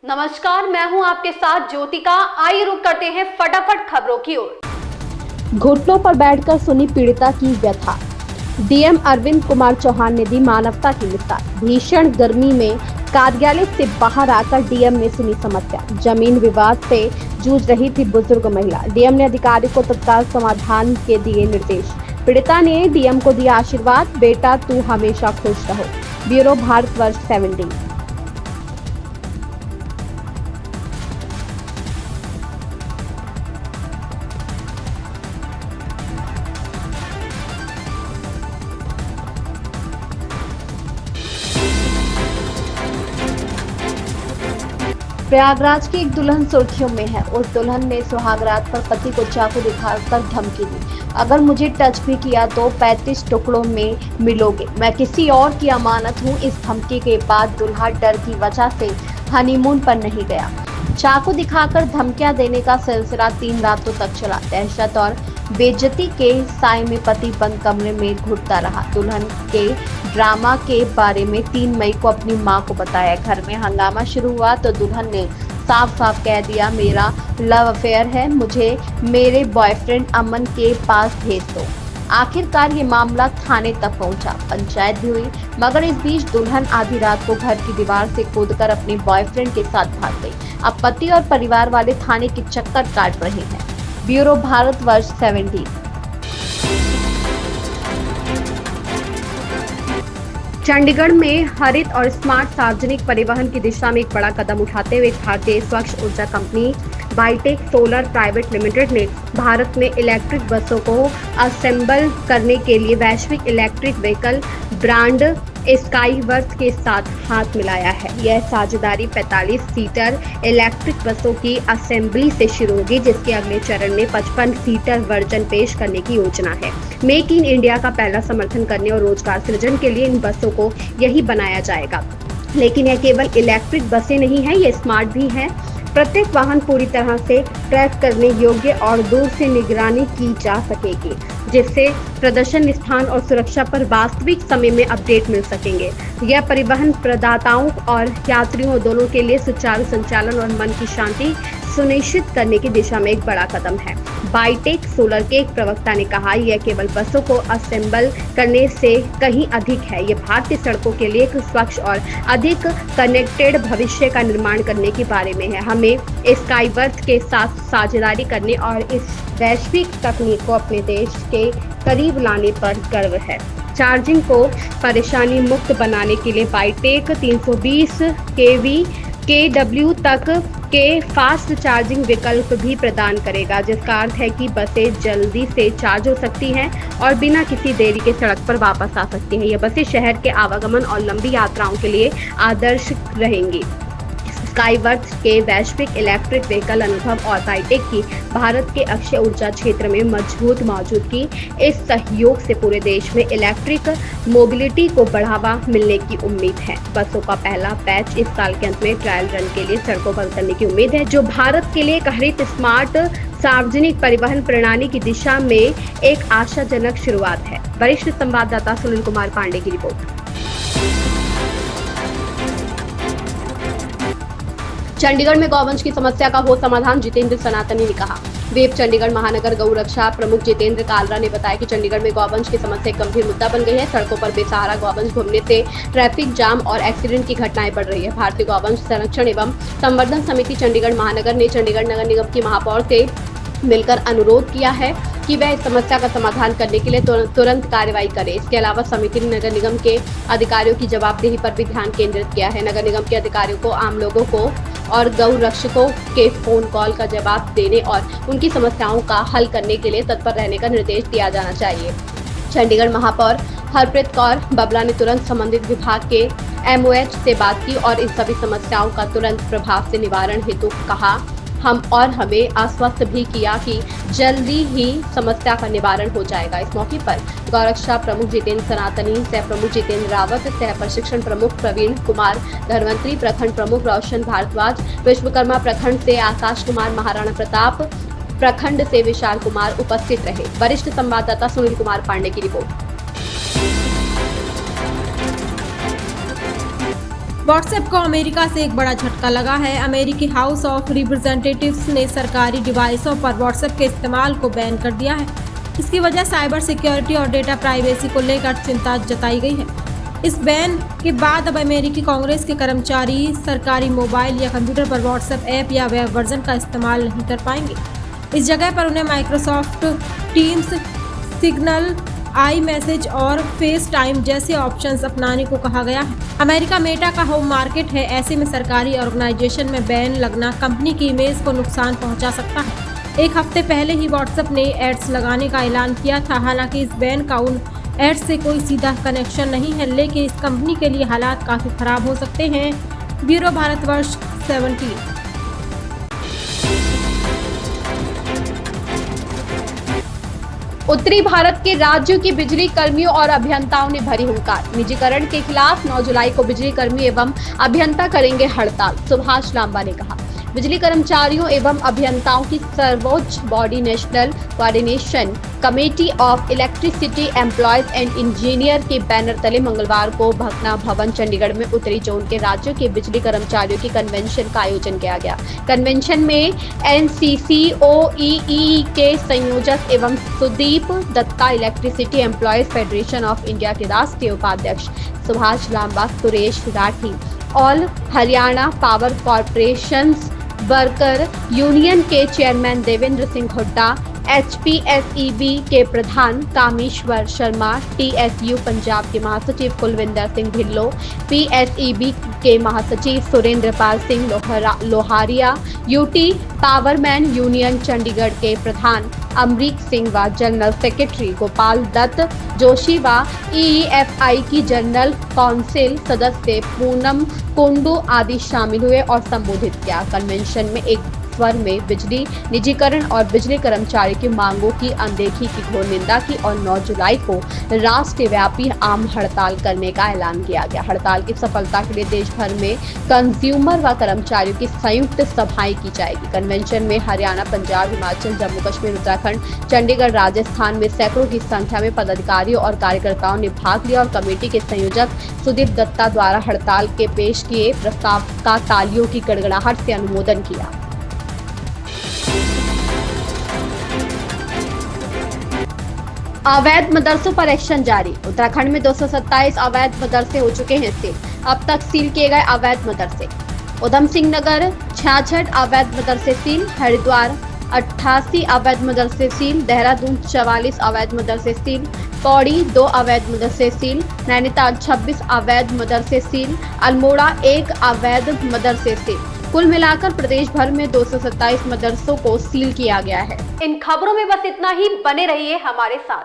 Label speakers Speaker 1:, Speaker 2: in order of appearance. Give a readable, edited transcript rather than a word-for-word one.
Speaker 1: नमस्कार, मैं हूं आपके साथ ज्योतिका। आइए रुक करते हैं फटाफट खबरों की ओर।
Speaker 2: घुटनों पर बैठकर सुनी पीड़िता की व्यथा। डीएम अरविंद कुमार चौहान ने दी मानवता की मिसाल। भीषण गर्मी में कार्यालय से बाहर आकर डीएम ने सुनी समस्या। जमीन विवाद से जूझ रही थी बुजुर्ग महिला। डीएम ने अधिकारी को तत्काल समाधान के दिए निर्देश। पीड़िता ने डीएम को दिया आशीर्वाद, बेटा तू हमेशा खुश रहो। ब्यूरो भारतवर्ष 17। प्रयागराज की एक दुल्हन सुर्खियों में है। उस दुल्हन ने सुहागरात पर पति को चाकू दिखाकर धमकी दी, अगर मुझे टच भी किया तो 35 टुकड़ों में मिलोगे, मैं किसी और की अमानत हूँ। इस धमकी के बाद दुल्हा डर की वजह से हनीमून पर नहीं गया। चाकू दिखाकर धमकियां देने का सिलसिला 3 रातों तक चला। दहशत और बेइज्जती के साए में पति बंद कमरे में घुटता रहा। दुल्हन के ड्रामा के बारे में 3 मई को अपनी मां को बताया। घर में हंगामा शुरू हुआ तो दुल्हन ने साफ साफ कह दिया, मेरा लव अफेयर है, मुझे मेरे बॉयफ्रेंड अमन के पास भेज दो। आखिरकार ये मामला थाने तक पहुंचा, पंचायत भी हुई, मगर इस बीच दुल्हन आधी रात को घर की दीवार से कूदकर अपने बॉयफ्रेंड के साथ भाग गई। अब पति और परिवार वाले थाने के चक्कर काट रहे हैं। ब्यूरो भारतवर्ष 17। चंडीगढ़ में हरित और स्मार्ट सार्वजनिक परिवहन की दिशा में एक बड़ा कदम उठाते हुए भारतीय स्वच्छ ऊर्जा कंपनी बाइटेक सोलर प्राइवेट लिमिटेड ने भारत में इलेक्ट्रिक बसों को असेंबल करने के लिए वैश्विक इलेक्ट्रिक व्हीकल ब्रांड स्काईवर्थ के साथ हाथ मिलाया है। यह साझेदारी 45 सीटर इलेक्ट्रिक बसों की असेंबली से शुरू होगी, जिसके अगले चरण में 55 सीटर वर्जन पेश करने की योजना है। मेक इन इंडिया का पहला समर्थन करने और रोजगार सृजन के लिए इन बसों को यही बनाया जाएगा। लेकिन यह केवल इलेक्ट्रिक बसें नहीं है, ये स्मार्ट भी है। प्रत्येक वाहन पूरी तरह से ट्रैक करने योग्य और दूर से निगरानी की जा सकेगी, जिससे प्रदर्शन स्थान और सुरक्षा पर वास्तविक समय में अपडेट मिल सकेंगे। यह परिवहन प्रदाताओं और यात्रियों दोनों के लिए सुचारू संचालन और मन की शांति सुनिश्चित करने की दिशा में एक बड़ा कदम है। बाइटेक सोलर के एक प्रवक्ता ने कहा, यह केवल बसों को असेंबल करने से कहीं अधिक है। यह भारतीय सड़कों के लिए एक स्वच्छ और अधिक कनेक्टेड भविष्य का निर्माण करने के बारे में है। हमें स्काईवर्थ के साथ साझेदारी करने और इस वैश्विक तकनीक को अपने देश के करीब लाने पर गर्व है। चार्जिंग को परेशानी मुक्त बनाने के लिए बाइटेक 320 kW तक के फास्ट चार्जिंग विकल्प भी प्रदान करेगा, जिसका अर्थ है कि बसें जल्दी से चार्ज हो सकती हैं और बिना किसी देरी के सड़क पर वापस आ सकती हैं। ये बसें शहर के आवागमन और लंबी यात्राओं के लिए आदर्श रहेंगी। स्काईवर्थ के वैश्विक इलेक्ट्रिक व्हीकल अनुभव और बाइटेक की भारत के अक्षय ऊर्जा क्षेत्र में मजबूत मौजूदगी, इस सहयोग से पूरे देश में इलेक्ट्रिक मोबिलिटी को बढ़ावा मिलने की उम्मीद है। बसों का पहला बैच इस साल के अंत में ट्रायल रन के लिए सड़कों पर उतरने की उम्मीद है, जो भारत के लिए एक हरित स्मार्ट सार्वजनिक परिवहन प्रणाली की दिशा में एक आशाजनक शुरुआत है। वरिष्ठ संवाददाता सुनील कुमार पांडे की रिपोर्ट। चंडीगढ़ में गौवंश की समस्या का हो समाधान, जितेंद्र सनातनी ने कहा। वेब चंडीगढ़ महानगर गौ रक्षा प्रमुख जितेंद्र कालरा ने बताया कि चंडीगढ़ में गौवंश की समस्या एक गंभीर मुद्दा बन गई है। सड़कों पर बेसहारा गौवंश घूमने से ट्रैफिक जाम और एक्सीडेंट की घटनाएं बढ़ रही है। भारतीय गौवंश संरक्षण एवं संवर्धन समिति चंडीगढ़ महानगर ने चंडीगढ़ नगर निगम की महापौर से मिलकर अनुरोध किया है कि वह इस समस्या का समाधान करने के लिए तुरंत कार्रवाई करे। इसके अलावा समिति ने नगर निगम के अधिकारियों की जवाबदेही पर भी ध्यान केंद्रित किया है। नगर निगम के अधिकारियों को आम लोगों को और गौ रक्षकों के फोन कॉल का जवाब देने और उनकी समस्याओं का हल करने के लिए तत्पर रहने का निर्देश दिया जाना चाहिए। चंडीगढ़ महापौर हरप्रीत कौर बबला ने तुरंत संबंधित विभाग के MOH से बात की और इन सभी समस्याओं का तुरंत प्रभाव से निवारण हेतु कहा। हमें आश्वस्त भी किया कि जल्दी ही समस्या का निवारण हो जाएगा। इस मौके पर गौरक्षा प्रमुख जितेंद्र सनातनी, सह प्रमुख जितेंद्र रावत, सह प्रशिक्षण प्रमुख प्रवीण कुमार, धनवंतरी प्रखंड प्रमुख रोशन भारद्वाज, विश्वकर्मा प्रखंड से आकाश कुमार, महाराणा प्रताप प्रखंड से विशाल कुमार उपस्थित रहे। वरिष्ठ संवाददाता सुनील कुमार पांडे की रिपोर्ट।
Speaker 3: व्हाट्सएप को अमेरिका से एक बड़ा झटका लगा है। अमेरिकी हाउस ऑफ रिप्रेजेंटेटिव्स ने सरकारी डिवाइसों पर व्हाट्सएप के इस्तेमाल को बैन कर दिया है। इसकी वजह साइबर सिक्योरिटी और डेटा प्राइवेसी को लेकर चिंता जताई गई है। इस बैन के बाद अब अमेरिकी कांग्रेस के कर्मचारी सरकारी मोबाइल या कंप्यूटर पर व्हाट्सएप ऐप या वेब वर्जन का इस्तेमाल नहीं कर पाएंगे। इस जगह पर उन्हें Microsoft teams, signal, I message और फेस टाइम जैसे ऑप्शंस अपनाने को कहा गया है। अमेरिका मेटा का होम मार्केट है, ऐसे में सरकारी ऑर्गेनाइजेशन में बैन लगना कंपनी की इमेज को नुकसान पहुंचा सकता है। एक हफ्ते पहले ही व्हाट्सएप ने एड्स लगाने का ऐलान किया था। हालांकि इस बैन का उन एड्स से कोई सीधा कनेक्शन नहीं है, लेकिन इस कंपनी के लिए हालात काफ़ी खराब हो सकते हैं। ब्यूरो भारतवर्ष 17।
Speaker 2: उत्तरी भारत के राज्यों के बिजली कर्मियों और अभियंताओं ने भरी हुंकार। निजीकरण के खिलाफ 9 जुलाई को बिजली कर्मी एवं अभियंता करेंगे हड़ताल। सुभाष लांबा ने कहा, बिजली कर्मचारियों एवं अभियंताओं की सर्वोच्च body national coordination committee of electricity employees and engineer के बैनर तले मंगलवार को भकना भवन चंडीगढ़ में उत्तरी जोन के राज्यों के बिजली कर्मचारियों की कन्वेंशन का आयोजन किया गया। कन्वेंशन में NCCOEE के संयोजक एवं Sudeep Datta, electricity employees federation of India के राष्ट्रीय उपाध्यक्ष Subhash Lamba, Suresh Rathi, all Haryana power corporation worker union के चेयरमैन देवेंद्र सिंह हुड्डा, HPSEB के प्रधान कामेश्वर शर्मा, TSU पंजाब के महासचिव कुलविंदर सिंह ढिल्लो, PSEB के महासचिव सुरेंद्र पाल सिंह लोहारिया, UT पावरमैन यूनियन चंडीगढ़ के प्रधान अमरीक सिंह व जनरल सेक्रेटरी गोपाल दत्त जोशी व EEFI की जनरल काउंसिल सदस्य पूनम कुंडू आदि शामिल हुए और संबोधित किया। कन्वेंशन में एक स्वर में बिजली निजीकरण और बिजली कर्मचारी की मांगों की अनदेखी की घोर निंदा की और 9 जुलाई को राष्ट्रव्यापी आम हड़ताल करने का ऐलान किया गया। हड़ताल की सफलता के लिए देश भर में कंज्यूमर व कर्मचारियों की संयुक्त सभाएं की जाएगी। कन्वेंशन में हरियाणा, पंजाब, हिमाचल, जम्मू कश्मीर, उत्तराखंड, चंडीगढ़, राजस्थान में सैकड़ों की संख्या में पदाधिकारियों और कार्यकर्ताओं ने भाग लिया और कमेटी के संयोजक सुदीप दत्ता द्वारा हड़ताल के पेश किए प्रस्ताव का तालियों की गड़गड़ाहट से अनुमोदन किया। अवैध मदरसों पर एक्शन जारी। उत्तराखंड में 227 अवैध मदरसे हो चुके हैं सील। अब तक सील किए गए अवैध मदरसे: उधम सिंह नगर 66 अवैध मदरसे सील, हरिद्वार 88 अवैध मदरसे सील, देहरादून 44 अवैध मदरसे सील, पौड़ी 2 अवैध मदरसे सील, नैनीताल 26 अवैध मदरसे सील, अल्मोड़ा 1 अवैध मदरसे सील। कुल मिलाकर प्रदेश भर में 227 मदरसों को सील किया गया है।
Speaker 1: इन खबरों में बस इतना ही। बने रहिए हमारे साथ।